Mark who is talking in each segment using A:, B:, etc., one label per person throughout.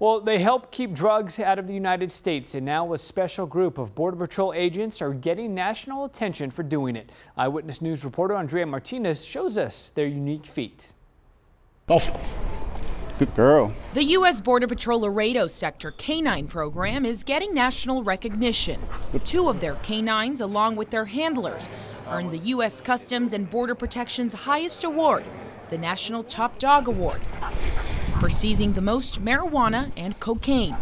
A: Well, they help keep drugs out of the United States, and now a special group of Border Patrol agents are getting national attention for doing it. Eyewitness News reporter Andrea Martinez shows us their unique feat.
B: Good girl.
C: The U.S. Border Patrol Laredo Sector Canine Program is getting national recognition. 2 of their canines, along with their handlers, earned the U.S. Customs and Border Protection's highest award, the National Top Dog Award, for seizing the most marijuana and cocaine.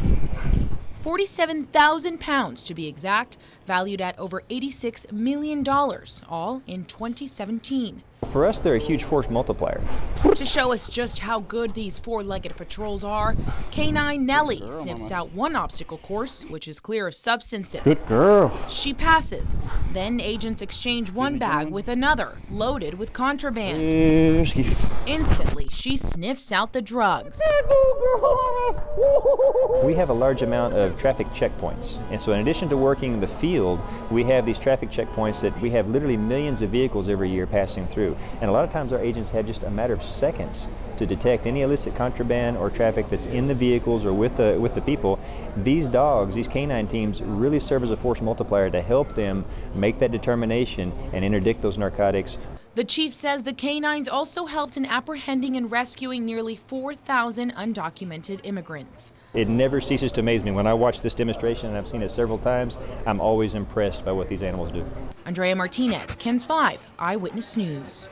C: 47,000 pounds to be exact, valued at over $86 million, all in 2017.
D: For us, they're a huge force multiplier.
C: To show us just how good these 4-legged patrols are, Canine Nellie sniffs out one obstacle course, which is clear of substances.
B: Good girl.
C: She passes. Then agents exchange one bag with another, loaded with contraband. Instantly, she sniffs out the drugs.
D: We have a large amount of traffic checkpoints. And so in addition to working the field, we have these traffic checkpoints that we have literally millions of vehicles every year passing through. And a lot of times our agents have just a matter of seconds to detect any illicit contraband or traffic that's in the vehicles or with the people. These dogs, these canine teams, really serve as a force multiplier to help them make that determination and interdict those narcotics.
C: The chief says the canines also helped in apprehending and rescuing nearly 4,000 undocumented immigrants.
D: It never ceases to amaze me. When I watch this demonstration, and I've seen it several times, I'm always impressed by what these animals do.
C: Andrea Martinez, KENS 5, Eyewitness News.